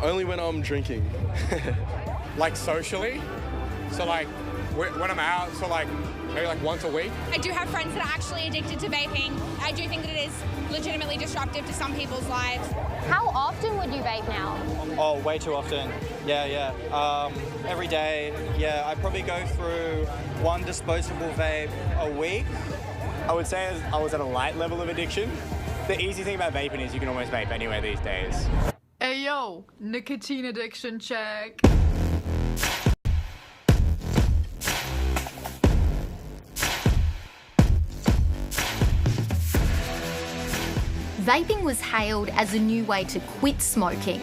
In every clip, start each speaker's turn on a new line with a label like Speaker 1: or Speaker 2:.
Speaker 1: Only when I'm drinking.
Speaker 2: Like socially? So like when I'm out, so like maybe like once a week?
Speaker 3: I do have friends that are actually addicted to vaping. I do think that it is legitimately disruptive to some people's lives.
Speaker 4: How often would you vape now?
Speaker 5: Oh, way too often. Yeah. Every day. Yeah, I probably go through one disposable vape a week.
Speaker 6: I would say I was at a light level of addiction. The easy thing about vaping is you can almost vape anywhere these days.
Speaker 7: Hey yo, nicotine addiction check.
Speaker 4: Vaping was hailed as a new way to quit smoking.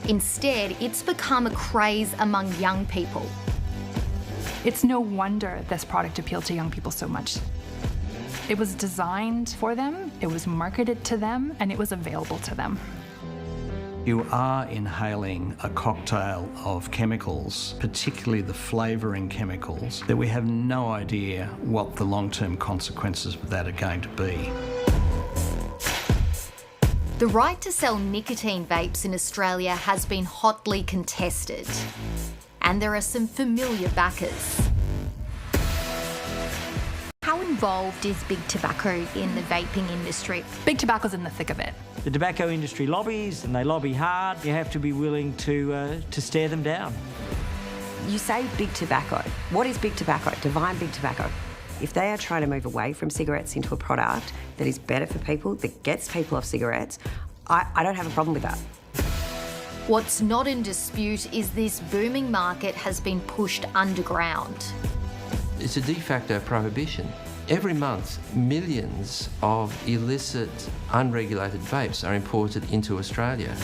Speaker 4: Instead, it's become a craze among young people.
Speaker 8: It's no wonder this product appealed to young people so much. It was designed for them, it was marketed to them, and it was available to them.
Speaker 9: You are inhaling a cocktail of chemicals, particularly the flavouring chemicals, that we have no idea what the long-term consequences of that are going to be.
Speaker 4: The right to sell nicotine vapes in Australia has been hotly contested, and there are some familiar backers. How involved is Big Tobacco in the vaping industry?
Speaker 8: Big Tobacco's in the thick of it.
Speaker 10: The tobacco industry lobbies, and they lobby hard. You have to be willing to stare them down.
Speaker 11: You say Big Tobacco. What is Big Tobacco? Define Big Tobacco. If they are trying to move away from cigarettes into a product that is better for people, that gets people off cigarettes, I don't have a problem with that.
Speaker 4: What's not in dispute is this booming market has been pushed underground.
Speaker 12: It's a de facto prohibition. Every month, millions of illicit, unregulated vapes are imported into Australia.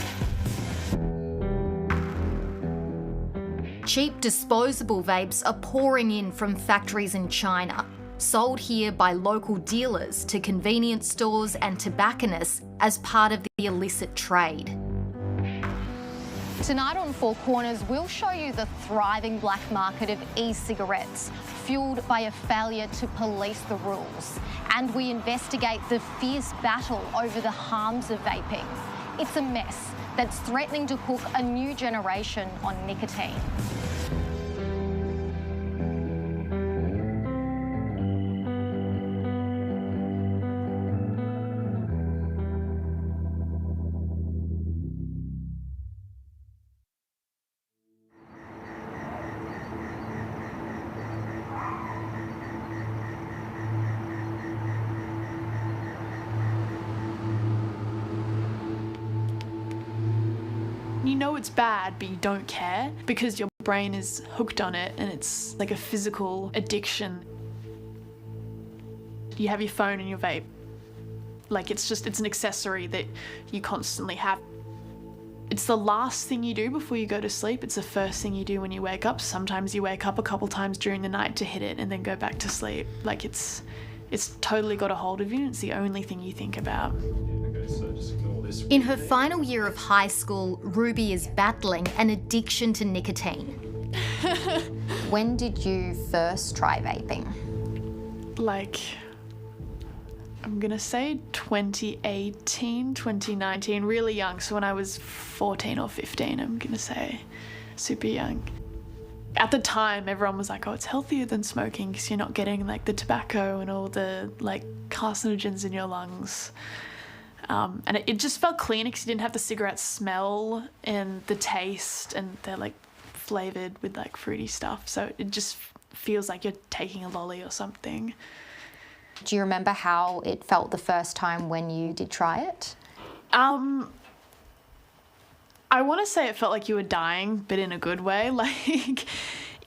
Speaker 4: Cheap disposable vapes are pouring in from factories in China, sold here by local dealers to convenience stores and tobacconists as part of the illicit trade.
Speaker 13: Tonight on 4Corners, we'll show you the thriving black market of e-cigarettes, fuelled by a failure to police the rules. And we investigate the fierce battle over the harms of vaping. It's a mess that's threatening to hook a new generation on nicotine.
Speaker 7: You know it's bad, but you don't care because your brain is hooked on it and it's like a physical addiction. You have your phone and your vape. Like it's an accessory that you constantly have. It's the last thing you do before you go to sleep. It's the first thing you do when you wake up. Sometimes you wake up a couple times during the night to hit it and then go back to sleep. Like it's totally got a hold of you and it's the only thing you think about.
Speaker 4: In her final year of high school, Ruby is battling an addiction to nicotine. When did you first try vaping?
Speaker 7: Like, I'm gonna say 2018, 2019, really young. So when I was 14 or 15, I'm gonna say super young. At the time, everyone was like, oh, it's healthier than smoking because you're not getting like the tobacco and all the like carcinogens in your lungs. And it just felt clean because you didn't have the cigarette smell and the taste, and they're like flavored with like fruity stuff. So it just feels like you're taking a lolly or something.
Speaker 4: Do you remember how it felt the first time when you did try it?
Speaker 7: I want to say it felt like you were dying, but in a good way. Like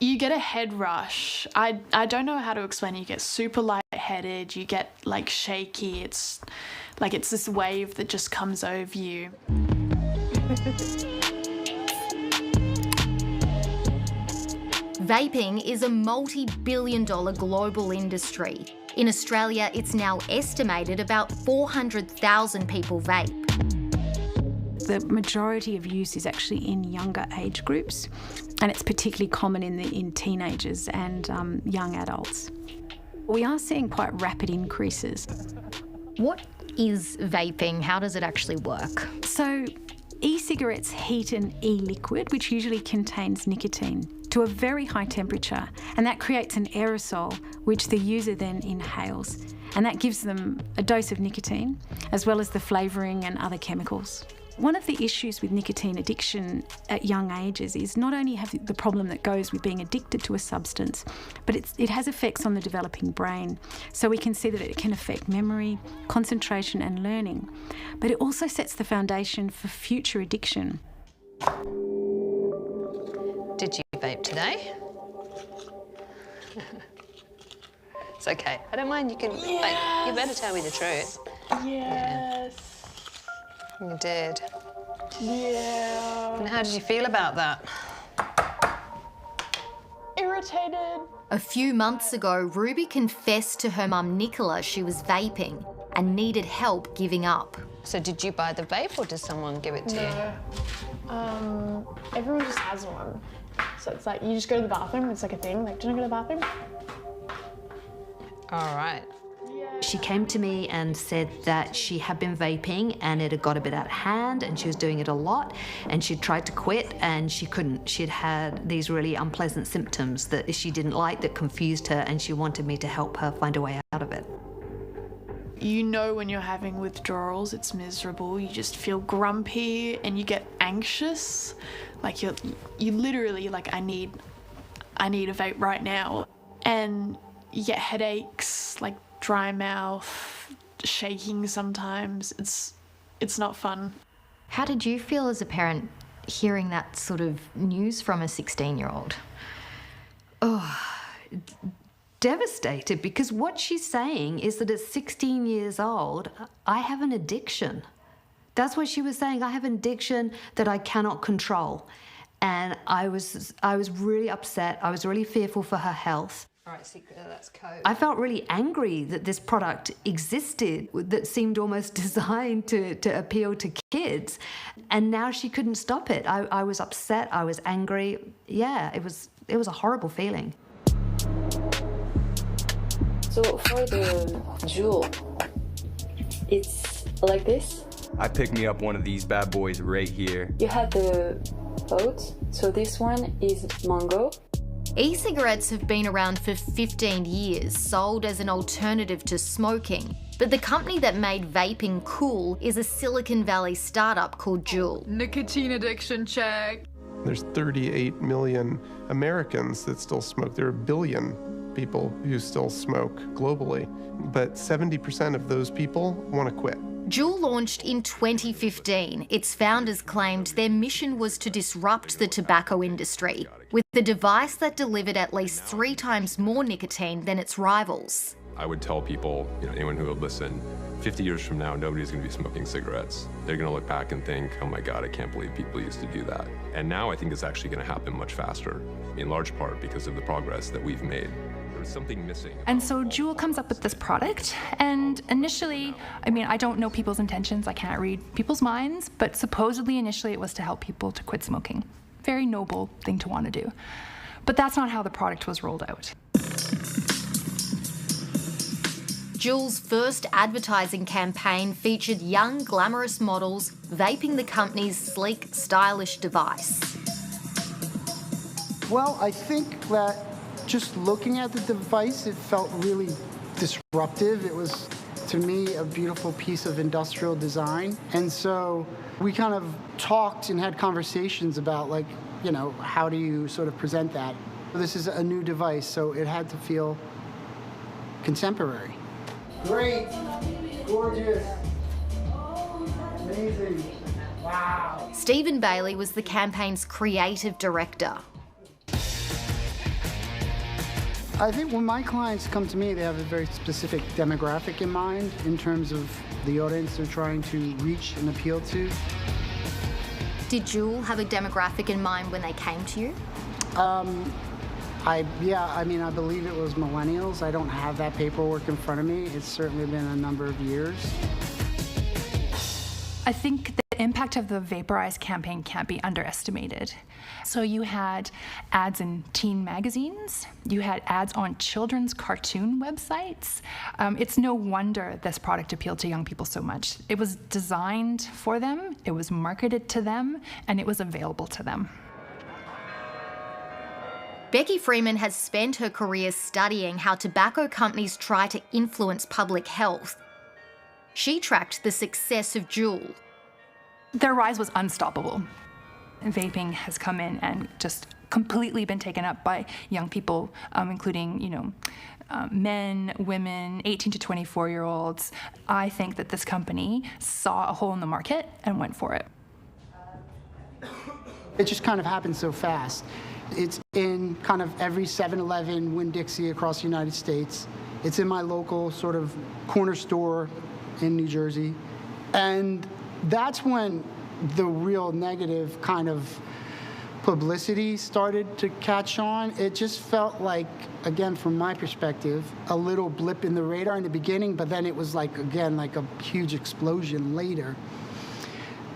Speaker 7: you get a head rush. I don't know how to explain it. You get super lightheaded. You get like shaky. It's this wave that just comes over you.
Speaker 4: Vaping is a multi-billion-dollar global industry. In Australia, it's now estimated about 400,000 people vape.
Speaker 8: The majority of use is actually in younger age groups, and it's particularly common in teenagers and young adults. We are seeing quite rapid increases.
Speaker 4: What is vaping? How does it actually work?
Speaker 8: So E-cigarettes heat an e-liquid, which usually contains nicotine, to a very high temperature, and that creates an aerosol which the user then inhales, and that gives them a dose of nicotine as well as the flavouring and other chemicals. One of the issues with nicotine addiction at young ages is not only have the problem that goes with being addicted to a substance, but it has effects on the developing brain. So we can see that it can affect memory, concentration and learning. But it also sets the foundation for future addiction.
Speaker 1: Did you vape today? It's okay. I don't mind. You can.
Speaker 7: Yes.
Speaker 1: You better tell me the truth.
Speaker 7: Yes.
Speaker 1: You did.
Speaker 7: Yeah.
Speaker 1: And how did you feel about that?
Speaker 7: Irritated.
Speaker 4: A few months ago, Ruby confessed to her mum Nicola she was vaping and needed help giving up.
Speaker 1: So did you buy the vape or did someone give it to you?
Speaker 7: No. Everyone just has one. So it's like, you just go to the bathroom, it's like a thing, like, do you want to go to the bathroom?
Speaker 1: All right.
Speaker 14: She came to me and said that she had been vaping and it had got a bit out of hand and she was doing it a lot and she'd tried to quit and she couldn't. She'd had these really unpleasant symptoms that she didn't like, that confused her, and she wanted me to help her find a way out of it.
Speaker 7: You know when you're having withdrawals, it's miserable. You just feel grumpy and you get anxious. Like you literally like, I need a vape right now. And you get headaches, like dry mouth, shaking sometimes. It's not fun.
Speaker 4: How did you feel as a parent hearing that sort of news from a 16-year-old?
Speaker 14: Oh, devastated, because what she's saying is that at 16 years old, I have an addiction. That's what she was saying. I have an addiction that I cannot control. And I was really upset. I was really fearful for her health.
Speaker 1: All right, secret, that's code.
Speaker 14: I felt really angry that this product existed that seemed almost designed to appeal to kids, and now she couldn't stop it. I was upset, I was angry. Yeah, it was a horrible feeling.
Speaker 15: So for the Juul, it's like this.
Speaker 16: I picked me up one of these bad boys right here.
Speaker 15: You have the boat, so this one is mango.
Speaker 4: E-cigarettes have been around for 15 years, sold as an alternative to smoking. But the company that made vaping cool is a Silicon Valley startup called Juul.
Speaker 17: Nicotine addiction check.
Speaker 18: There's 38 million Americans that still smoke. There are 1 billion people who still smoke globally, but 70% of those people want to quit.
Speaker 4: Juul launched in 2015. Its founders claimed their mission was to disrupt the tobacco industry with a device that delivered at least 3 times more nicotine than its rivals.
Speaker 19: I would tell people, anyone who would listen, 50 years from now, nobody's going to be smoking cigarettes. They're going to look back and think, oh my God, I can't believe people used to do that. And now I think it's actually going to happen much faster, in large part because of the progress that we've made. There's something missing.
Speaker 20: And so Juul comes up with this product, and initially, I don't know people's intentions, I can't read people's minds, but supposedly initially it was to help people to quit smoking. Very noble thing to want to do. But that's not how the product was rolled out.
Speaker 4: Juul's first advertising campaign featured young, glamorous models vaping the company's sleek, stylish device.
Speaker 21: Well, I think that just looking at the device, it felt really disruptive. It was, to me, a beautiful piece of industrial design. And so we kind of talked and had conversations about, how do you sort of present that? This is a new device, so it had to feel contemporary. Great, gorgeous, amazing, wow.
Speaker 4: Stephen Bailey was the campaign's creative director.
Speaker 21: I think when my clients come to me, they have a very specific demographic in mind in terms of the audience they're trying to reach and appeal to.
Speaker 4: Did Juul have a demographic in mind when they came to you?
Speaker 21: I believe it was millennials. I don't have that paperwork in front of me. It's certainly been a number of years.
Speaker 20: I think that The impact of the Vaporize campaign can't be underestimated. So you had ads in teen magazines, you had ads on children's cartoon websites. It's no wonder this product appealed to young people so much. It was designed for them, it was marketed to them, and it was available to them.
Speaker 4: Becky Freeman has spent her career studying how tobacco companies try to influence public health. She tracked the success of Juul.
Speaker 20: Their rise was unstoppable. Vaping has come in and just completely been taken up by young people, including, men, women, 18 to 24-year-olds. I think that this company saw a hole in the market and went for it.
Speaker 21: It just kind of happened so fast. It's in kind of every 7-Eleven, Winn-Dixie across the United States. It's in my local sort of corner store in New Jersey. And that's when the real negative kind of publicity started to catch on. It just felt like, again, from my perspective, a little blip in the radar in the beginning, but then it was like, again, like a huge explosion later.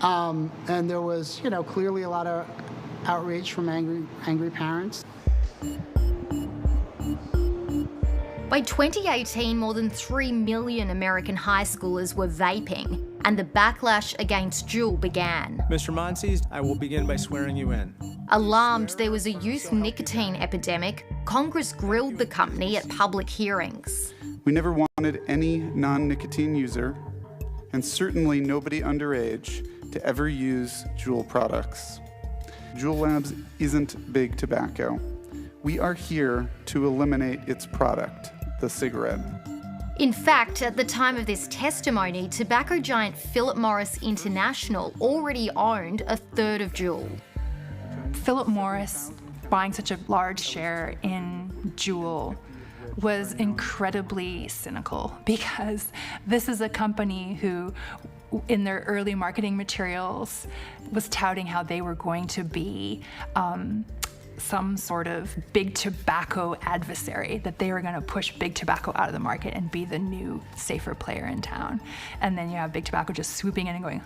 Speaker 21: And there was, clearly a lot of outrage from angry parents.
Speaker 4: By 2018, more than 3 million American high schoolers were vaping, and the backlash against Juul began.
Speaker 2: Mr. Monsees, I will begin by swearing you in.
Speaker 4: Alarmed there was a youth nicotine epidemic, Congress grilled the company at public hearings.
Speaker 22: We never wanted any non-nicotine user, and certainly nobody underage, to ever use Juul products. Juul Labs isn't big tobacco. We are here to eliminate its product, the cigarette.
Speaker 4: In fact, at the time of this testimony, tobacco giant Philip Morris International already owned a third of Juul.
Speaker 20: Philip Morris buying such a large share in Juul was incredibly cynical, because this is a company who, in their early marketing materials, was touting how they were going to be some sort of big tobacco adversary, that they were going to push big tobacco out of the market and be the new safer player in town. And then you have big tobacco just swooping in and going,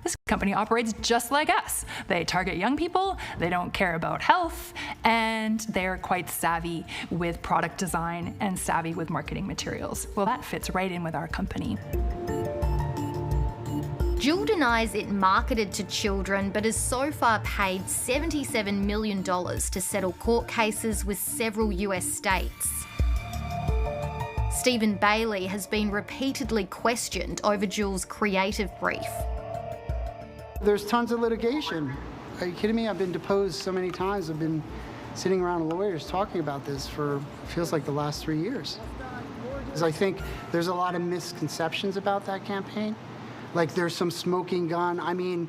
Speaker 20: this company operates just like us. They target young people, they don't care about health, and they're quite savvy with product design and savvy with marketing materials. Well, that fits right in with our company.
Speaker 4: Juul denies it marketed to children, but has so far paid $77 million to settle court cases with several US states. Stephen Bailey has been repeatedly questioned over Juul's creative brief.
Speaker 21: There's tons of litigation. Are you kidding me? I've been deposed so many times. I've been sitting around lawyers talking about this for, feels like, the last 3 years. Because I think there's a lot of misconceptions about that campaign. Like, there's some smoking gun. I mean,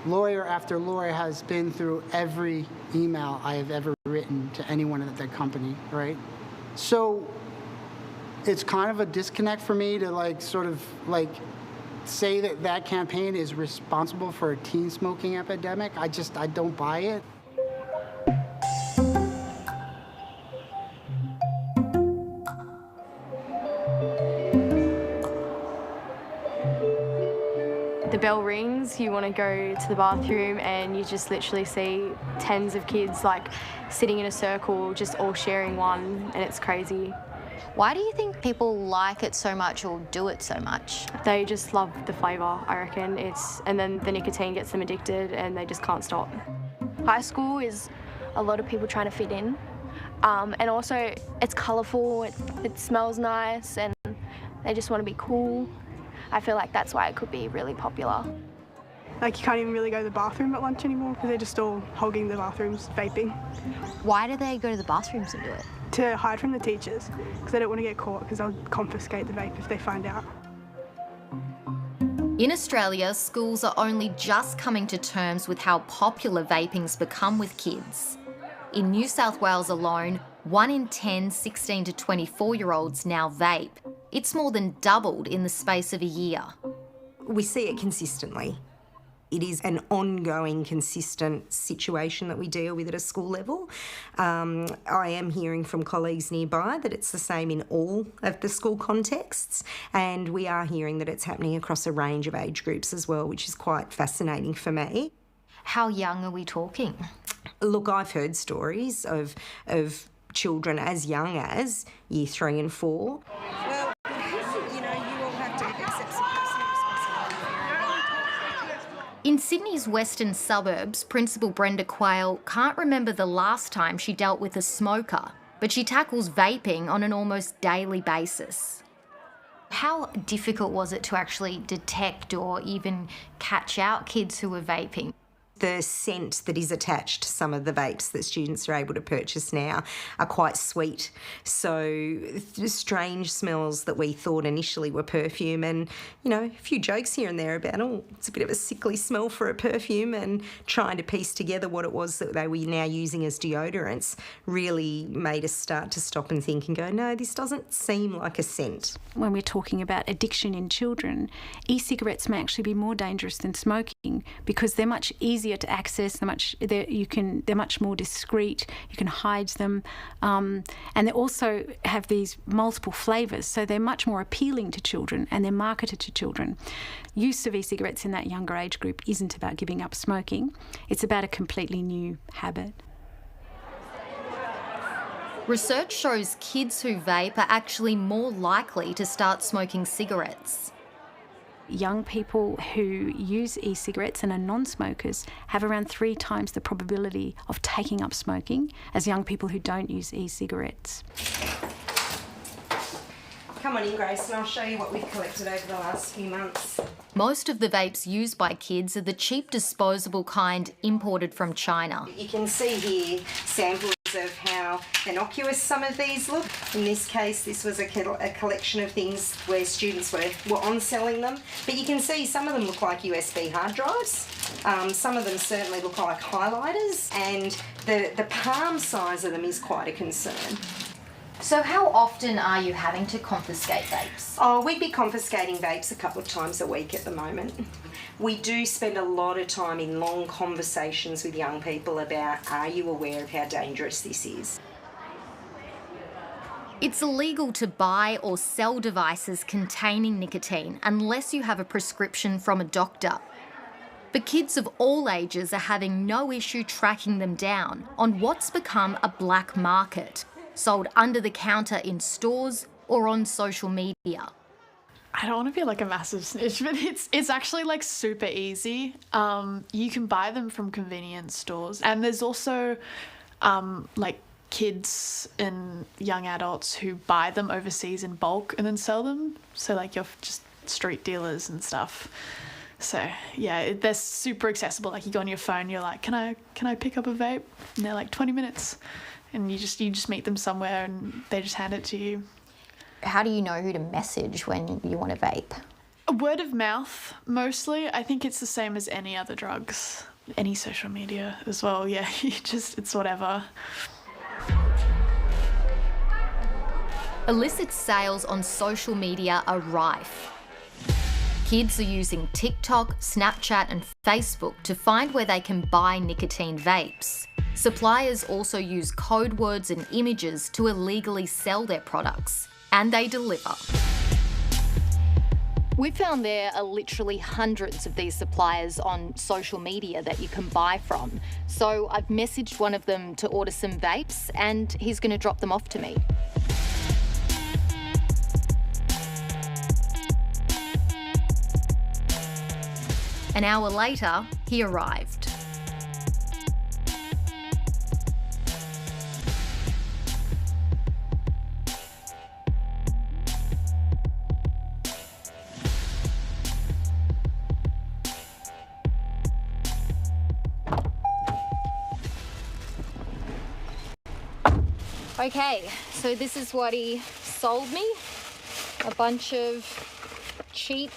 Speaker 21: lawyer after lawyer has been through every email I have ever written to anyone at that company, right? So it's kind of a disconnect for me to sort of say that that campaign is responsible for a teen smoking epidemic. I don't buy it.
Speaker 23: The bell rings, you want to go to the bathroom, and you just literally see tens of kids sitting in a circle, just all sharing one, and it's crazy.
Speaker 13: Why do you think people like it so much or do it so much?
Speaker 23: They just love the flavour, I reckon. And then the nicotine gets them addicted and they just can't stop.
Speaker 24: High school is a lot of people trying to fit in. And also it's colourful, it smells nice, and they just want to be cool. I feel like that's why it could be really popular.
Speaker 25: You can't even really go to the bathroom at lunch anymore because they're just all hogging the bathrooms, vaping.
Speaker 13: Why do they go to the bathrooms and do it?
Speaker 25: To hide from the teachers, because they don't want to get caught, because they'll confiscate the vape if they find out.
Speaker 4: In Australia, schools are only just coming to terms with how popular vaping's become with kids. In New South Wales alone, 1 in 10 16 to 24-year-olds now vape. It's more than doubled in the space of a year.
Speaker 11: We see it consistently. It is an ongoing, consistent situation that we deal with at a school level. I am hearing from colleagues nearby that it's the same in all of the school contexts, and we are hearing that it's happening across a range of age groups as well, which is quite fascinating for me.
Speaker 4: How young are we talking?
Speaker 11: Look, I've heard stories of children as young as year 3 and 4. Well, you all have to accept some personal responsibility.
Speaker 4: In Sydney's western suburbs, Principal Brenda Quayle can't remember the last time she dealt with a smoker, but she tackles vaping on an almost daily basis. How difficult was it to actually detect or even catch out kids who were vaping?
Speaker 11: The scent that is attached to some of the vapes that students are able to purchase now are quite sweet. So strange smells that we thought initially were perfume, and, a few jokes here and there about, it's a bit of a sickly smell for a perfume, and trying to piece together what it was that they were now using as deodorants really made us start to stop and think and go, no, this doesn't seem like a scent.
Speaker 8: When we're talking about addiction in children, e-cigarettes may actually be more dangerous than smoking because they're much easier to access. They're much more discreet. You can hide them, and they also have these multiple flavours, so they're much more appealing to children, and they're marketed to children. Use of e-cigarettes in that younger age group isn't about giving up smoking. It's about a completely new habit.
Speaker 4: Research shows kids who vape are actually more likely to start smoking cigarettes.
Speaker 8: Young people who use e-cigarettes and are non-smokers have around 3 times the probability of taking up smoking as young people who don't use e-cigarettes.
Speaker 11: Come on in, Grace, and I'll show you what we've collected over the last few months.
Speaker 4: Most of the vapes used by kids are the cheap disposable kind imported from China.
Speaker 11: You can see here samples of how innocuous some of these look. In this case, this was a collection of things where students were on-selling them. But you can see some of them look like USB hard drives. Some of them certainly look like highlighters, and the palm size of them is quite a concern.
Speaker 4: So how often are you having to confiscate vapes?
Speaker 11: Oh, we'd be confiscating vapes a couple of times a week at the moment. We do spend a lot of time in long conversations with young people about, are you aware of how dangerous this is?
Speaker 4: It's illegal to buy or sell devices containing nicotine unless you have a prescription from a doctor. But kids of all ages are having no issue tracking them down on what's become a black market, sold under the counter in stores or on social media.
Speaker 7: I don't want to be like a massive snitch, but it's actually like super easy. You can buy them from convenience stores, and there's also like kids and young adults who buy them overseas in bulk and then sell them. So like you're just street dealers and stuff. So yeah, they're super accessible. Like you go on your phone, you're like, can I pick up a vape? And they're like 20 minutes. And you just meet them somewhere and they just hand it to you.
Speaker 4: How do you know who to message when you want to vape?
Speaker 7: Word of mouth, mostly. I think it's the same as any other drugs. Any social media as well, yeah. It's whatever.
Speaker 4: Illicit sales on social media are rife. Kids are using TikTok, Snapchat and Facebook to find where they can buy nicotine vapes. Suppliers also use code words and images to illegally sell their products, and they deliver. We found there are literally hundreds of these suppliers on social media that you can buy from. So I've messaged one of them to order some vapes, and he's going to drop them off to me. An hour later, he arrived. Okay, so this is what he sold me. A bunch of cheap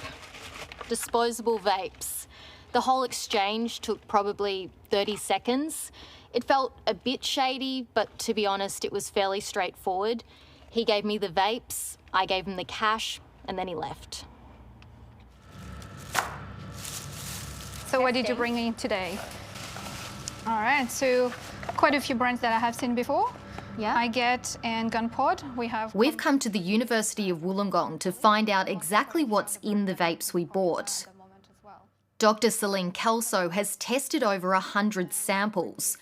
Speaker 4: disposable vapes. The whole exchange took probably 30 seconds. It felt a bit shady, but to be honest, it was fairly straightforward. He gave me the vapes, I gave him the cash, and then he left.
Speaker 3: So what did you bring in today? All right, so quite a few brands that I have seen before.
Speaker 4: Yeah.
Speaker 3: I get and Gunpod.
Speaker 4: We've come to the University of Wollongong to find out exactly what's in the vapes we bought. Dr. Celine Kelso has tested over 100 samples.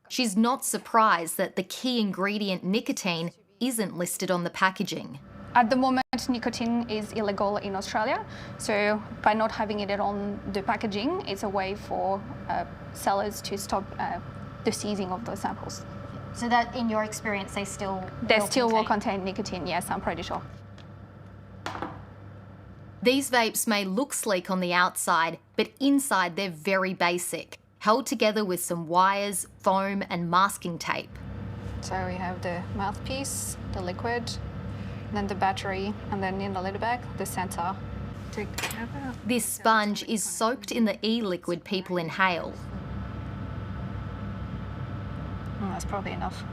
Speaker 4: She's not surprised that the key ingredient, nicotine, isn't listed on the packaging.
Speaker 3: At the moment, nicotine is illegal in Australia, so by not having it on the packaging, it's a way for sellers to stop the seizing of those samples.
Speaker 4: So that, in your experience, they still
Speaker 3: will contain nicotine, yes, I'm pretty sure.
Speaker 4: These vapes may look sleek on the outside, but inside they're very basic, held together with some wires, foam and masking tape.
Speaker 3: So we have the mouthpiece, the liquid, then the battery, and then in the little bag, the sensor.
Speaker 4: This sponge is soaked in the e-liquid people inhale.
Speaker 3: That's probably enough.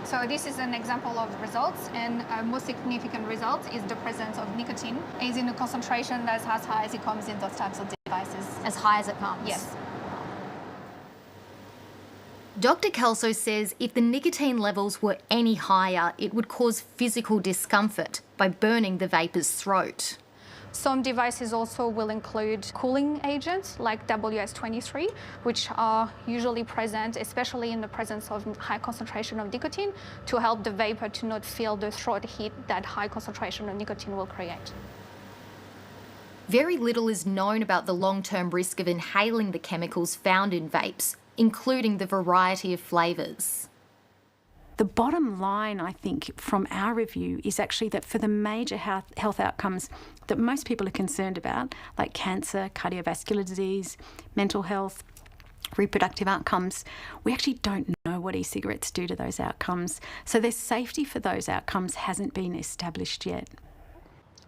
Speaker 3: So this is an example of results, and most significant result is the presence of nicotine is in a concentration that's as high as it comes in those types of devices.
Speaker 4: As high as it comes?
Speaker 3: Yes.
Speaker 4: Dr. Kelso says if the nicotine levels were any higher, it would cause physical discomfort by burning the vapor's throat.
Speaker 3: Some devices also will include cooling agents like WS-23, which are usually present, especially in the presence of high concentration of nicotine, to help the vapor to not feel the throat heat that high concentration of nicotine will create.
Speaker 4: Very little is known about the long-term risk of inhaling the chemicals found in vapes, including the variety of flavours.
Speaker 8: The bottom line, I think, from our review is actually that for the major health outcomes that most people are concerned about, like cancer, cardiovascular disease, mental health, reproductive outcomes, we actually don't know what e-cigarettes do to those outcomes. So their safety for those outcomes hasn't been established yet.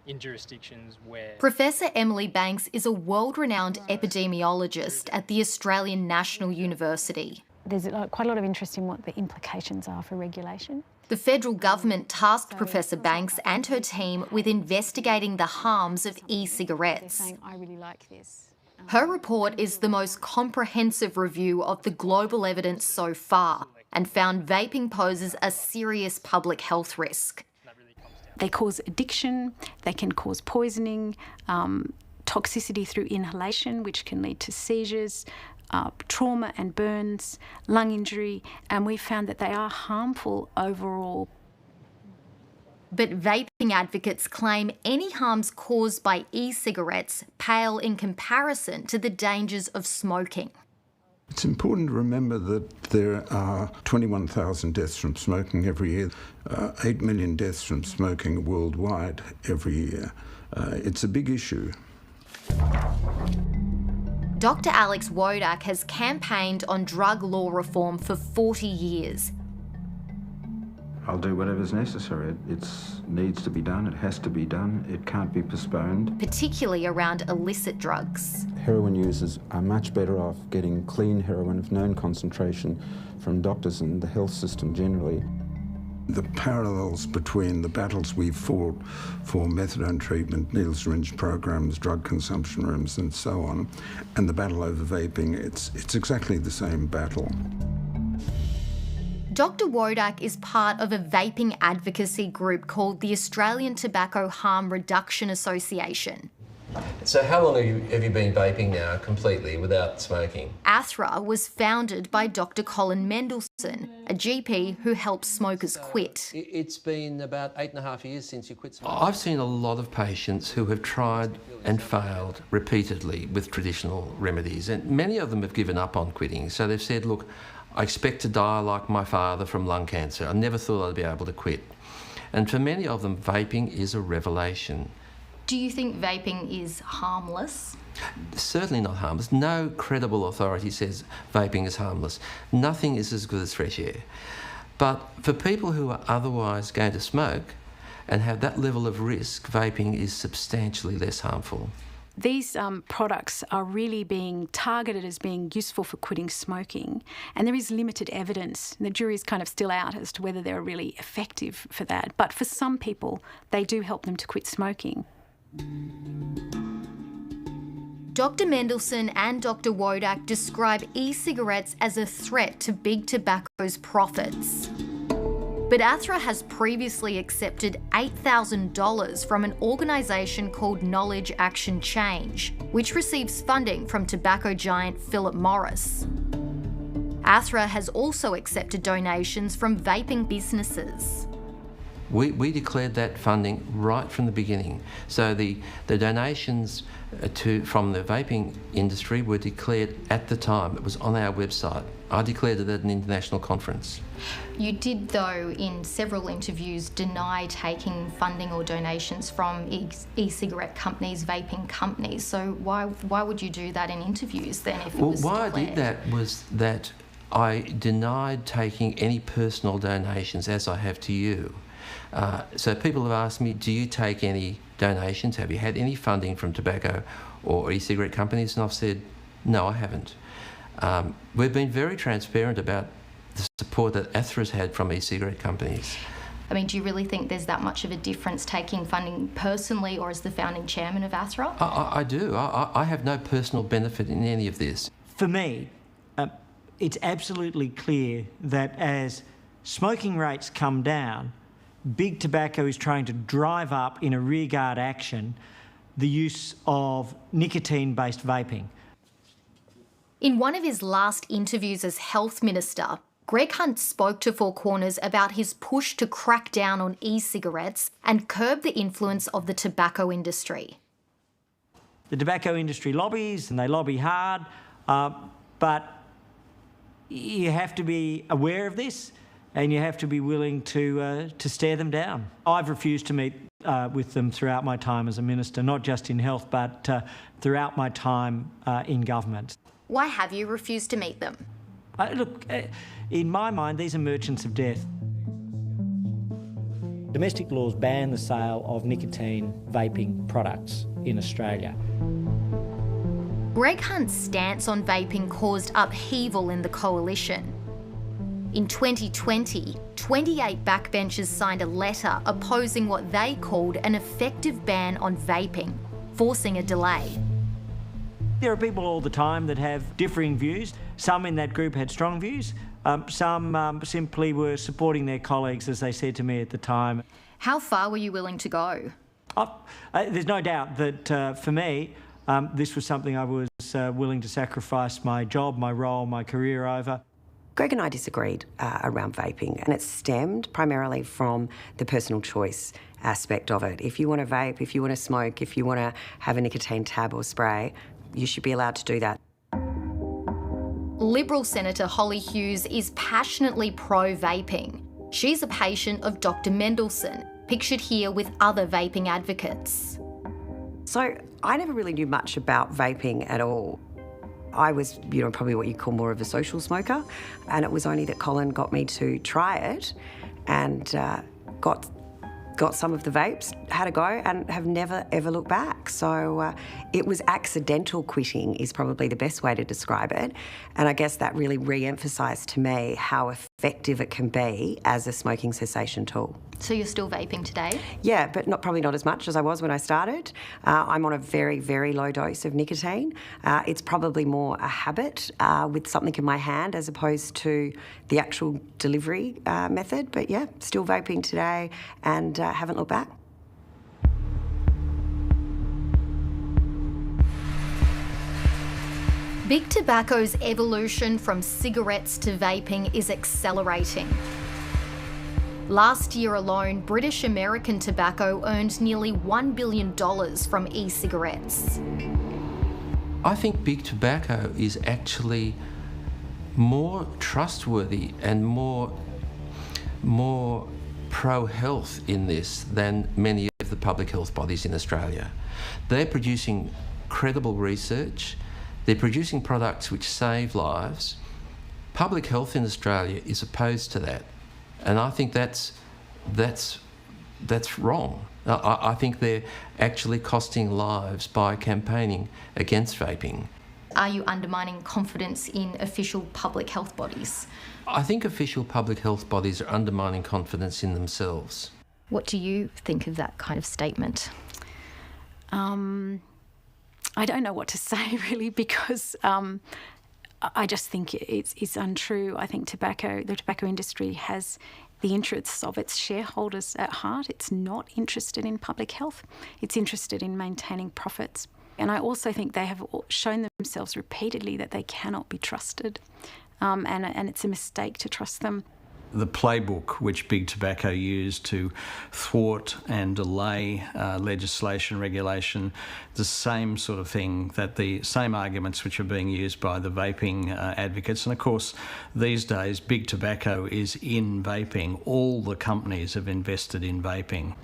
Speaker 5: In jurisdictions where...
Speaker 4: Professor Emily Banks is a world-renowned epidemiologist at the Australian National University.
Speaker 6: There's quite a lot of interest in what the implications are for regulation.
Speaker 4: The federal government tasked Professor Banks and her team with investigating the harms of e-cigarettes.
Speaker 6: I really like this.
Speaker 4: Her report is the most comprehensive review of the global evidence so far and found vaping poses a serious public health risk.
Speaker 8: They cause addiction, they can cause poisoning, toxicity through inhalation, which can lead to seizures, trauma and burns, lung injury, and we found that they are harmful overall.
Speaker 4: But vaping advocates claim any harms caused by e-cigarettes pale in comparison to the dangers of smoking.
Speaker 9: It's important to remember that there are 21,000 deaths from smoking every year, 8 million deaths from smoking worldwide every year. It's a big issue.
Speaker 4: Dr. Alex Wodak has campaigned on drug law reform for 40 years.
Speaker 10: I'll do whatever's necessary. It needs to be done, it has to be done, it can't be postponed.
Speaker 4: Particularly around illicit drugs.
Speaker 10: Heroin users are much better off getting clean heroin of known concentration from doctors and the health system generally.
Speaker 9: The parallels between the battles we've fought for methadone treatment, needle syringe programs, drug consumption rooms and so on, and the battle over vaping, it's exactly the same battle.
Speaker 4: Dr. Wodak is part of a vaping advocacy group called the Australian Tobacco Harm Reduction Association.
Speaker 12: So how long have you been vaping now completely without smoking?
Speaker 4: ATHRA was founded by Dr. Colin Mendelsohn, a GP who helps smokers quit.
Speaker 12: It's been about 8.5 years since you quit smoking. I've seen a lot of patients who have tried and failed repeatedly with traditional remedies, and many of them have given up on quitting. So they've said, look, I expect to die like my father from lung cancer. I never thought I'd be able to quit. And for many of them, vaping is a revelation.
Speaker 4: Do you think vaping is harmless?
Speaker 12: Certainly not harmless. No credible authority says vaping is harmless. Nothing is as good as fresh air. But for people who are otherwise going to smoke and have that level of risk, vaping is substantially less harmful.
Speaker 8: These products are really being targeted as being useful for quitting smoking, and there is limited evidence. The jury is kind of still out as to whether they're really effective for that. But for some people, they do help them to quit smoking.
Speaker 4: Dr. Mendelsohn and Dr. Wodak describe e-cigarettes as a threat to big tobacco's profits. But ATHRA has previously accepted $8,000 from an organisation called Knowledge Action Change, which receives funding from tobacco giant Philip Morris. ATHRA has also accepted donations from vaping businesses.
Speaker 12: We declared that funding right from the beginning. So the donations from the vaping industry were declared at the time. It was on our website. I declared it at an international conference.
Speaker 4: You did, though, in several interviews, deny taking funding or donations from e-cigarette companies, vaping companies. So why would you do that in interviews then if it was declared?
Speaker 12: Why I did that was that I denied taking any personal donations, as I have to you. So people have asked me, do you take any donations? Have you had any funding from tobacco or e-cigarette companies? And I've said, no, I haven't. We've been very transparent about the support that ATHRA's had from e-cigarette companies.
Speaker 4: I mean, do you really think there's that much of a difference taking funding personally or as the founding chairman of ATHRA?
Speaker 12: I do. I have no personal benefit in any of this.
Speaker 1: For me, it's absolutely clear that as smoking rates come down, big tobacco is trying to drive up in a rearguard action the use of nicotine-based vaping.
Speaker 4: In one of his last interviews as Health Minister, Greg Hunt spoke to 4Corners about his push to crack down on e-cigarettes and curb the influence of the tobacco industry.
Speaker 1: The tobacco industry lobbies, and they lobby hard, but you have to be aware of this and you have to be willing to stare them down. I've refused to meet with them throughout my time as a minister, not just in health, but throughout my time in government.
Speaker 4: Why have you refused to meet them?
Speaker 1: Look, in my mind, these are merchants of death. Domestic laws ban the sale of nicotine vaping products in Australia.
Speaker 4: Greg Hunt's stance on vaping caused upheaval in the coalition. In 2020, 28 backbenchers signed a letter opposing what they called an effective ban on vaping, forcing a delay.
Speaker 1: There are people all the time that have differing views. Some in that group had strong views. Some simply were supporting their colleagues, as they said to me at the time.
Speaker 4: How far were you willing to go?
Speaker 1: There's no doubt that for me, this was something I was willing to sacrifice my job, my role, my career over.
Speaker 11: Greg and I disagreed around vaping, and it stemmed primarily from the personal choice aspect of it. If you want to vape, if you want to smoke, if you want to have a nicotine tab or spray, you should be allowed to do that.
Speaker 4: Liberal Senator Holly Hughes is passionately pro-vaping. She's a patient of Dr. Mendelsohn, pictured here with other vaping advocates.
Speaker 11: So I never really knew much about vaping at all. I was, probably what you call more of a social smoker, and it was only that Colin got me to try it and got some of the vapes, had a go, and have never ever looked back. So it was accidental quitting is probably the best way to describe it. And I guess that really re-emphasised to me how effective it can be as a smoking cessation tool.
Speaker 4: So you're still vaping today?
Speaker 11: Yeah, but probably not as much as I was when I started. I'm on a very, very low dose of nicotine. It's probably more a habit with something in my hand as opposed to the actual delivery method. But yeah, still vaping today and haven't looked back.
Speaker 4: Big tobacco's evolution from cigarettes to vaping is accelerating. Last year alone, British American Tobacco earned nearly $1 billion from e-cigarettes.
Speaker 12: I think big tobacco is actually more trustworthy and more pro-health in this than many of the public health bodies in Australia. They're producing credible research. They're producing products which save lives. Public health in Australia is opposed to that. And I think that's wrong. I think they're actually costing lives by campaigning against vaping.
Speaker 4: Are you undermining confidence in official public health bodies?
Speaker 12: I think official public health bodies are undermining confidence in themselves.
Speaker 4: What do you think of that kind of statement?
Speaker 8: I don't know what to say really, because I just think it's untrue. I think the tobacco industry has the interests of its shareholders at heart. It's not interested in public health. It's interested in maintaining profits. And I also think they have shown themselves repeatedly that they cannot be trusted, and it's a mistake to trust them.
Speaker 14: The playbook which Big Tobacco used to thwart and delay legislation, regulation, the same sort of thing, that the same arguments which are being used by the vaping advocates. And of course, these days, Big Tobacco is in vaping. All the companies have invested in vaping.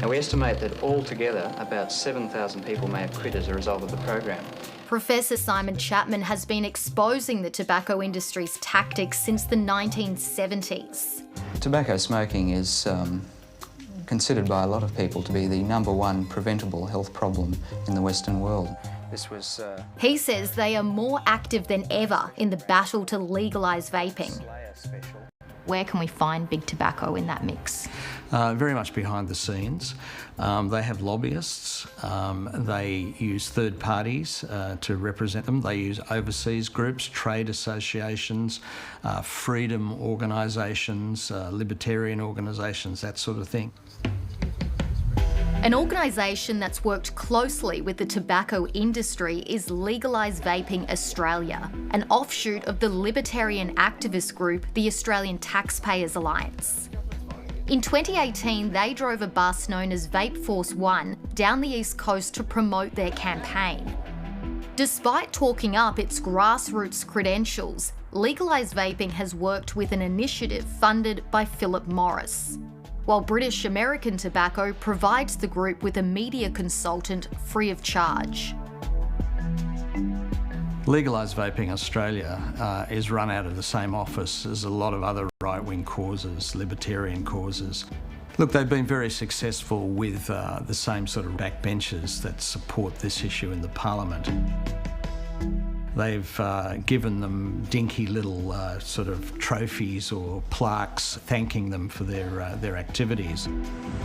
Speaker 15: And we estimate that altogether about 7,000 people may have quit as a result of the program.
Speaker 4: Professor Simon Chapman has been exposing the tobacco industry's tactics since the 1970s.
Speaker 15: Tobacco smoking is considered by a lot of people to be the #1 preventable health problem in the Western world. This was.
Speaker 4: He says they are more active than ever in the battle to legalise vaping. Where can we find Big Tobacco in that mix?
Speaker 14: Very much behind the scenes. They have lobbyists. They use third parties to represent them. They use overseas groups, trade associations, freedom organisations, libertarian organisations, that sort of thing.
Speaker 4: An organisation that's worked closely with the tobacco industry is Legalise Vaping Australia, an offshoot of the libertarian activist group, the Australian Taxpayers Alliance. In 2018, they drove a bus known as Vape Force One down the East Coast to promote their campaign. Despite talking up its grassroots credentials, Legalise Vaping has worked with an initiative funded by Philip Morris, while British American Tobacco provides the group with a media consultant free of charge.
Speaker 14: Legalise Vaping Australia is run out of the same office as a lot of other right-wing causes, libertarian causes. Look, they've been very successful with the same sort of backbenchers that support this issue in the Parliament. They've given them dinky little sort of trophies or plaques thanking them for their activities.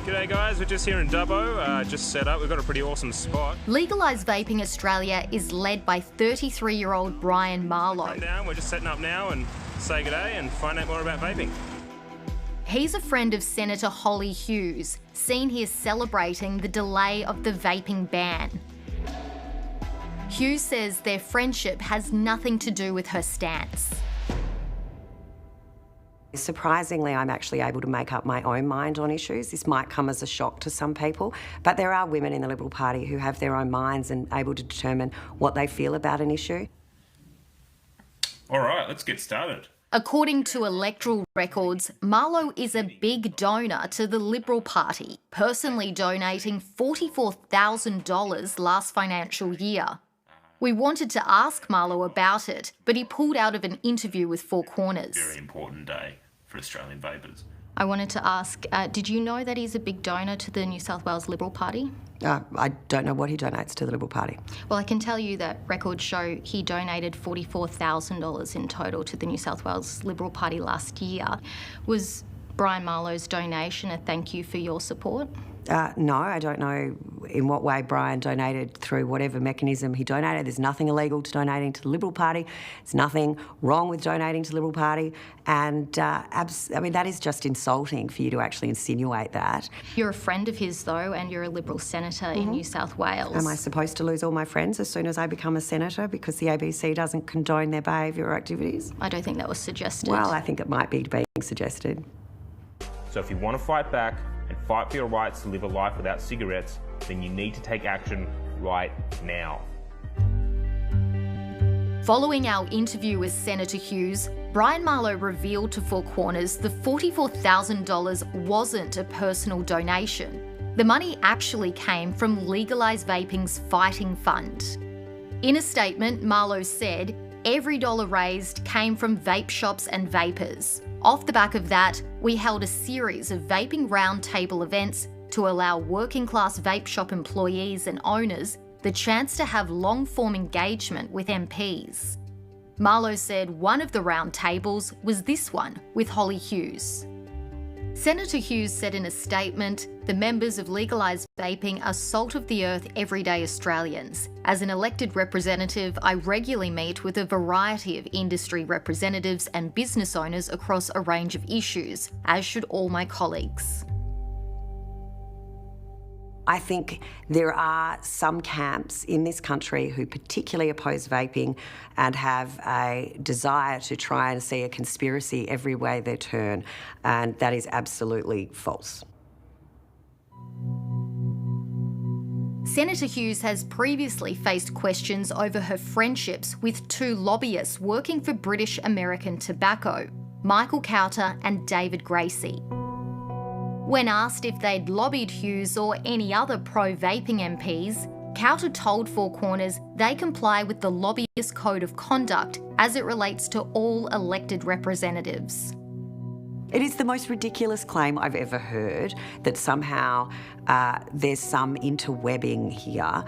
Speaker 16: G'day guys, we're just here in Dubbo, just set up. We've got a pretty awesome spot.
Speaker 4: Legalise Vaping Australia is led by 33-year-old Brian Marlowe.
Speaker 16: We're just setting up now and say g'day and find out more about vaping.
Speaker 4: He's a friend of Senator Holly Hughes, seen here celebrating the delay of the vaping ban. Hughes says their friendship has nothing to do with her stance.
Speaker 11: Surprisingly, I'm actually able to make up my own mind on issues. This might come as a shock to some people, but there are women in the Liberal Party who have their own minds and able to determine what they feel about an issue.
Speaker 16: All right, let's get started.
Speaker 4: According to electoral records, Marlowe is a big donor to the Liberal Party, personally donating $44,000 last financial year. We wanted to ask Marlowe about it, but he pulled out of an interview with 4Corners.
Speaker 16: Very important day for Australian vapers.
Speaker 4: I wanted to ask, did you know that he's a big donor to the New South Wales Liberal Party?
Speaker 11: I don't know what he donates to the Liberal Party.
Speaker 4: Well, I can tell you that records show he donated $44,000 in total to the New South Wales Liberal Party last year. Was Brian Marlowe's donation a thank you for your support?
Speaker 11: No, I don't know in what way Brian donated through whatever mechanism he donated. There's nothing illegal to donating to the Liberal Party. There's nothing wrong with donating to the Liberal Party. And, I mean, that is just insulting for you to actually insinuate that.
Speaker 4: You're a friend of his, though, and you're a Liberal senator in New South Wales.
Speaker 11: Am I supposed to lose all my friends as soon as I become a senator because the ABC doesn't condone their behaviour or activities?
Speaker 4: I don't think that was suggested.
Speaker 11: Well, I think it might be being suggested.
Speaker 16: So if you want to fight back and fight for your rights to live a life without cigarettes, then you need to take action right now.
Speaker 4: Following our interview with Senator Hughes, Brian Marlowe revealed to 4Corners the $44,000 wasn't a personal donation. The money actually came from Legalise Vaping's Fighting Fund. In a statement, Marlowe said, every dollar raised came from vape shops and vapers. Off the back of that, we held a series of vaping roundtable events to allow working class vape shop employees and owners the chance to have long-form engagement with MPs. Marlowe said one of the roundtables was this one with Holly Hughes. Senator Hughes said in a statement, the members of legalised vaping are salt of the earth everyday Australians. As an elected representative, I regularly meet with a variety of industry representatives and business owners across a range of issues, as should all my colleagues.
Speaker 11: I think there are some camps in this country who particularly oppose vaping and have a desire to try and see a conspiracy every way they turn, and that is absolutely false.
Speaker 4: Senator Hughes has previously faced questions over her friendships with two lobbyists working for British American Tobacco, Michael Cowter and David Gracie. When asked if they'd lobbied Hughes or any other pro-vaping MPs, Cowter told 4Corners they comply with the lobbyist code of conduct as it relates to all elected representatives.
Speaker 11: It is the most ridiculous claim I've ever heard that somehow there's some interwebbing here.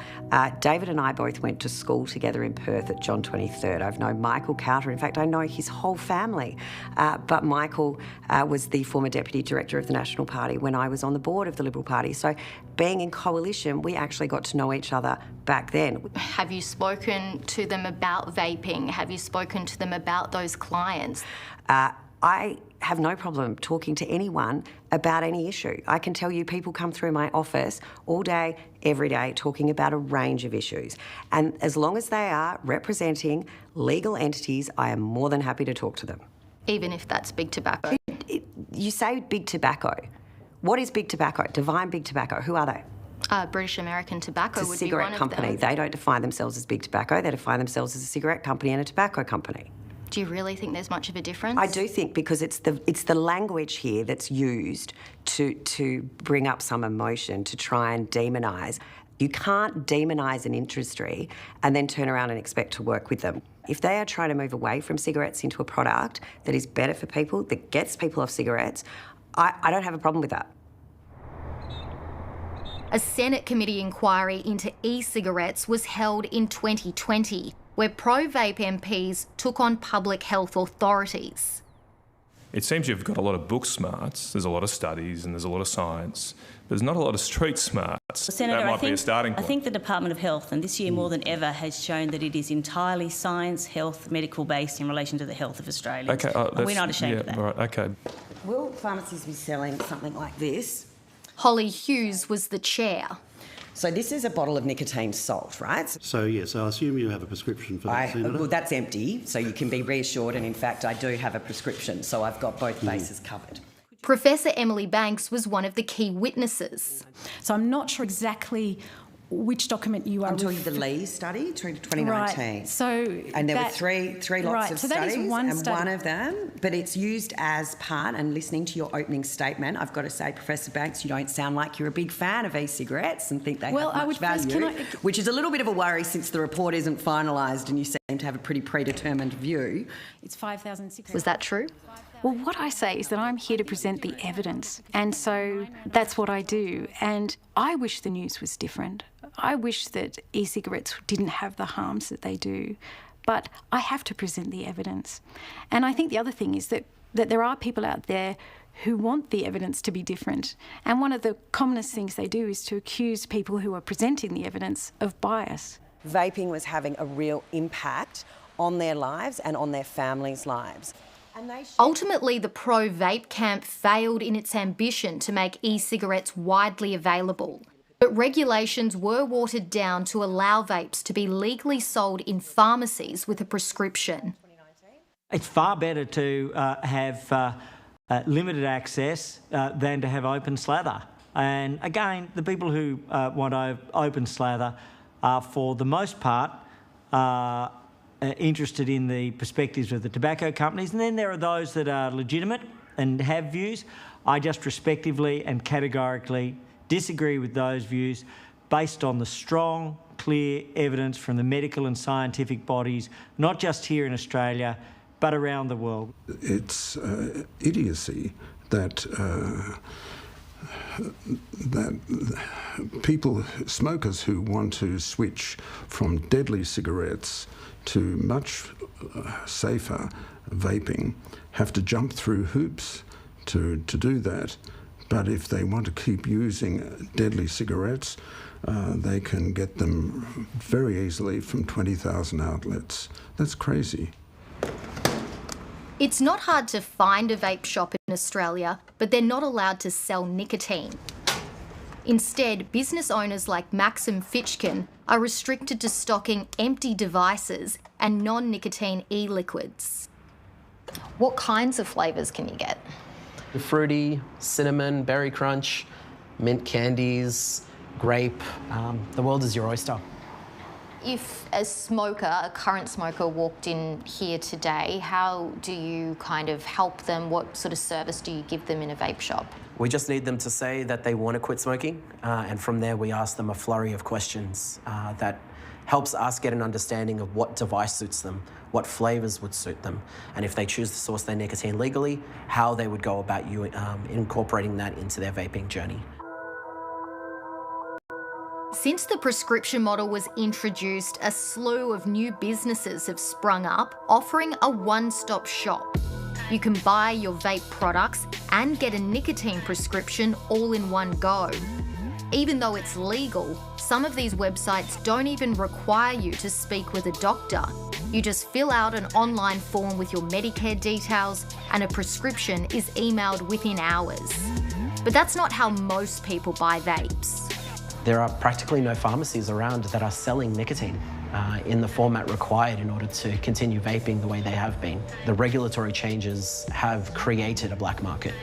Speaker 11: David and I both went to school together in Perth at John 23rd. I've known Michael Cowter. In fact, I know his whole family. But Michael was the former Deputy Director of the National Party when I was on the board of the Liberal Party. So being in coalition, we actually got to know each other back then.
Speaker 4: Have you spoken to them about vaping? Have you spoken to them about those clients?
Speaker 11: I have no problem talking to anyone about any issue. I can tell you people come through my office all day, every day, talking about a range of issues. And as long as they are representing legal entities, I am more than happy to talk to them.
Speaker 4: Even if that's big tobacco?
Speaker 11: You say big tobacco. What is big tobacco? Define big tobacco. Who are they?
Speaker 4: British American Tobacco
Speaker 11: It's a
Speaker 4: would
Speaker 11: cigarette
Speaker 4: be one
Speaker 11: company.
Speaker 4: of them.
Speaker 11: They don't define themselves as big tobacco. They define themselves as a cigarette company and a tobacco company.
Speaker 4: Do you really think there's much of a difference?
Speaker 11: I do think because it's the language here that's used to bring up some emotion, to try and demonise. You can't demonise an industry and then turn around and expect to work with them. If they are trying to move away from cigarettes into a product that is better for people, that gets people off cigarettes, I don't have a problem with that.
Speaker 4: A Senate committee inquiry into e-cigarettes was held in 2020, where pro-vape MPs took on public health authorities.
Speaker 2: It seems you've got a lot of book smarts, there's a lot of studies and there's a lot of science, but there's not a lot of street smarts.
Speaker 17: Senator,
Speaker 2: that might be a starting point.
Speaker 17: I think the Department of Health, and this year more than ever, has shown that it is entirely science, health, medical-based in relation to the health of Australians.
Speaker 2: Okay,
Speaker 17: we're not ashamed of that.
Speaker 2: Right, okay.
Speaker 11: Will pharmacies be selling something like this?
Speaker 4: Holly Hughes was the chair.
Speaker 11: So this is a bottle of nicotine salt, right?
Speaker 18: So yes, I assume you have a prescription for that, Senator?
Speaker 11: Well, that's empty, so you can be reassured, and in fact I do have a prescription, so I've got both bases covered.
Speaker 4: Professor Emily Banks was one of the key witnesses.
Speaker 19: So I'm not sure exactly which document you are...
Speaker 11: I'm talking the Lee study, 2019.
Speaker 19: Right. So
Speaker 11: and there were three lots of
Speaker 19: so
Speaker 11: studies,
Speaker 19: that is one
Speaker 11: and
Speaker 19: study.
Speaker 11: one of them, but it's used as part, and listening to your opening statement, I've got to say, Professor Banks, you don't sound like you're a big fan of e-cigarettes and think they have much value, which is a little bit of a worry since the report isn't finalised and you seem to have a pretty predetermined view.
Speaker 19: It's 5,600.
Speaker 4: Was that true?
Speaker 8: Well, what I say is that I'm here to present the evidence, and so that's what I do. And I wish the news was different. I wish that e-cigarettes didn't have the harms that they do, but I have to present the evidence. And I think the other thing is that there are people out there who want the evidence to be different. And one of the commonest things they do is to accuse people who are presenting the evidence of bias.
Speaker 11: Vaping was having a real impact on their lives and on their families' lives.
Speaker 4: Ultimately, the pro-vape camp failed in its ambition to make e-cigarettes widely available. But regulations were watered down to allow vapes to be legally sold in pharmacies with a prescription.
Speaker 1: It's far better to have limited access than to have open slather. And again, the people who want open slather are, for the most part, interested in the perspectives of the tobacco companies, and then there are those that are legitimate and have views. I just respectively and categorically disagree with those views based on the strong, clear evidence from the medical and scientific bodies, not just here in Australia, but around the world.
Speaker 9: It's idiocy that smokers who want to switch from deadly cigarettes to much safer vaping have to jump through hoops to do that. But if they want to keep using deadly cigarettes, they can get them very easily from 20,000 outlets. That's crazy.
Speaker 4: It's not hard to find a vape shop in Australia, but they're not allowed to sell nicotine. Instead, business owners like Maxim Fitchkin are restricted to stocking empty devices and non-nicotine e-liquids.
Speaker 13: What kinds of flavours can you get?
Speaker 20: Fruity, cinnamon, berry crunch, mint candies, grape. The world is your oyster.
Speaker 13: If a smoker, a current smoker, walked in here today, how do you kind of help them? What sort of service do you give them in a vape shop?
Speaker 20: We just need them to say that they want to quit smoking, and from there we ask them a flurry of questions that helps us get an understanding of what device suits them, what flavours would suit them, and if they choose to source their nicotine legally, how they would go about incorporating that into their vaping journey.
Speaker 4: Since the prescription model was introduced, a slew of new businesses have sprung up, offering a one-stop shop. You can buy your vape products and get a nicotine prescription all in one go. Even though it's legal, some of these websites don't even require you to speak with a doctor. You just fill out an online form with your Medicare details and a prescription is emailed within hours. But that's not how most people buy vapes.
Speaker 20: There are practically no pharmacies around that are selling nicotine in the format required in order to continue vaping the way they have been. The regulatory changes have created a black market.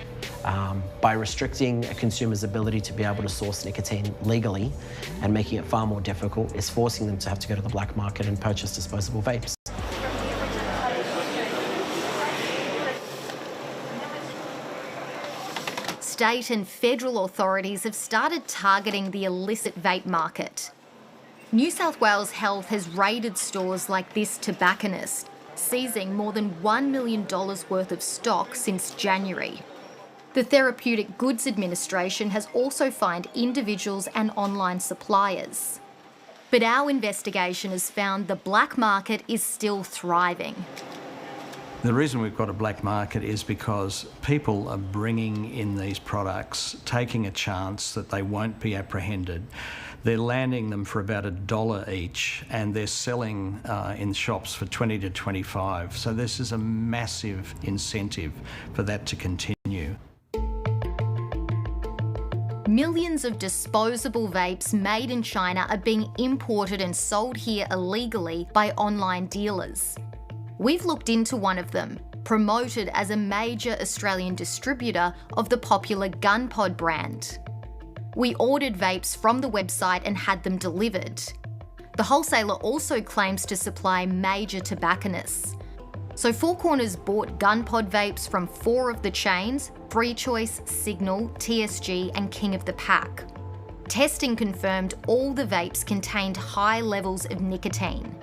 Speaker 20: By restricting a consumer's ability to be able to source nicotine legally and making it far more difficult, is forcing them to have to go to the black market and purchase disposable vapes.
Speaker 4: State and federal authorities have started targeting the illicit vape market. New South Wales Health has raided stores like this tobacconist, seizing more than $1 million worth of stock since January. The Therapeutic Goods Administration has also fined individuals and online suppliers. But our investigation has found the black market is still thriving.
Speaker 14: The reason we've got a black market is because people are bringing in these products, taking a chance that they won't be apprehended. They're landing them for about $1 each, and they're selling in shops for 20 to 25. So this is a massive incentive for that to continue.
Speaker 4: Millions of disposable vapes made in China are being imported and sold here illegally by online dealers. We've looked into one of them, promoted as a major Australian distributor of the popular GunPod brand. We ordered vapes from the website and had them delivered. The wholesaler also claims to supply major tobacconists. So 4Corners bought GunPod vapes from 4 of the chains: Free Choice, Signal, TSG and King of the Pack. Testing confirmed all the vapes contained high levels of nicotine.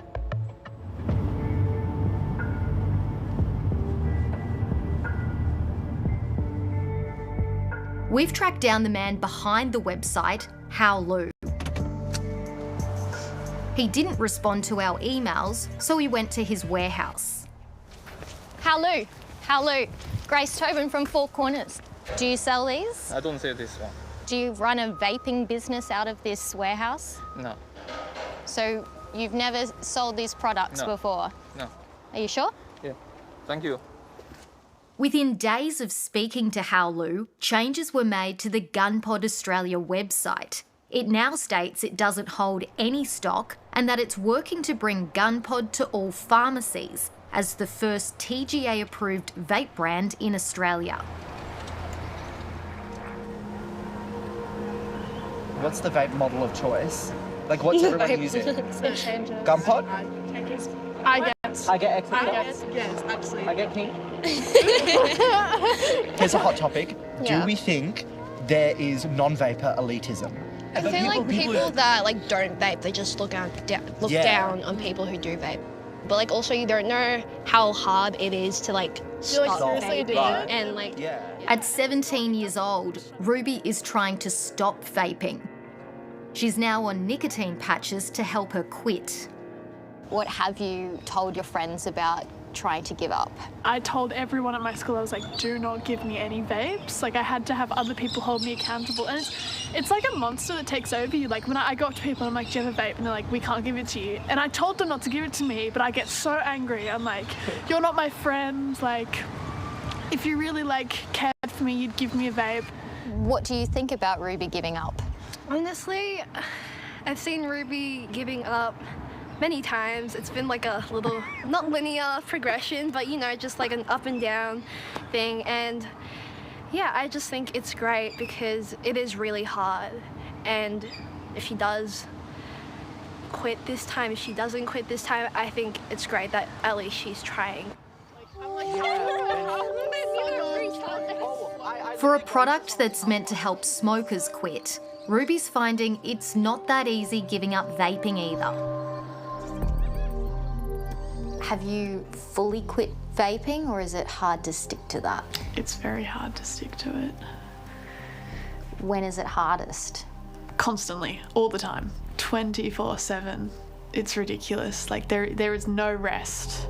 Speaker 4: We've tracked down the man behind the website, Hao Lu. He didn't respond to our emails, so we went to his warehouse.
Speaker 21: Hao Lu, Grace Tobin from 4Corners. Do you sell these?
Speaker 22: I don't sell this one.
Speaker 21: Do you run a vaping business out of this warehouse?
Speaker 22: No.
Speaker 21: So you've never sold these products before?
Speaker 22: No.
Speaker 21: Are you sure?
Speaker 22: Yeah. Thank you.
Speaker 4: Within days of speaking to Hao Lu, changes were made to the GunPod Australia website. It now states it doesn't hold any stock and that it's working to bring GunPod to all pharmacies as the first TGA-approved vape brand in Australia.
Speaker 23: What's the vape model of choice? Like, what's everyone using? GunPod?
Speaker 25: I get
Speaker 23: extra
Speaker 25: yes, absolutely.
Speaker 23: I get pink. Here's a hot topic.
Speaker 21: Yeah.
Speaker 23: Do we think there is non-vapor elitism?
Speaker 24: I feel like people that don't vape, they just look down on people who do vape. But also you don't know how hard it is to stop vaping and
Speaker 4: At 17 years old, Ruby is trying to stop vaping. She's now on nicotine patches to help her quit.
Speaker 13: What have you told your friends about
Speaker 21: trying to give up?
Speaker 25: I told everyone at my school, I was like, do not give me any vapes. Like, I had to have other people hold me accountable. And it's like a monster that takes over you. Like, when I go up to people, I'm like, do you have a vape? And they're like, we can't give it to you. And I told them not to give it to me, but I get so angry. I'm like, you're not my friend. Like, if you really, like, cared for me, you'd give me a vape.
Speaker 21: What do you think about Ruby giving up?
Speaker 24: Honestly, I've seen Ruby giving up many times. It's been like a little, not linear progression, but you know, just like an up and down thing. And yeah, I just think it's great because it is really hard. And if she does quit this time, if she doesn't quit this time, I think it's great that at least she's trying.
Speaker 4: For a product that's meant to help smokers quit, Ruby's finding it's not that easy giving up vaping either.
Speaker 21: Have you fully quit vaping, or is it hard to stick to that?
Speaker 25: It's very hard to stick to it.
Speaker 21: When is it hardest?
Speaker 25: Constantly, all the time, 24/7. It's ridiculous. Like, there is no rest.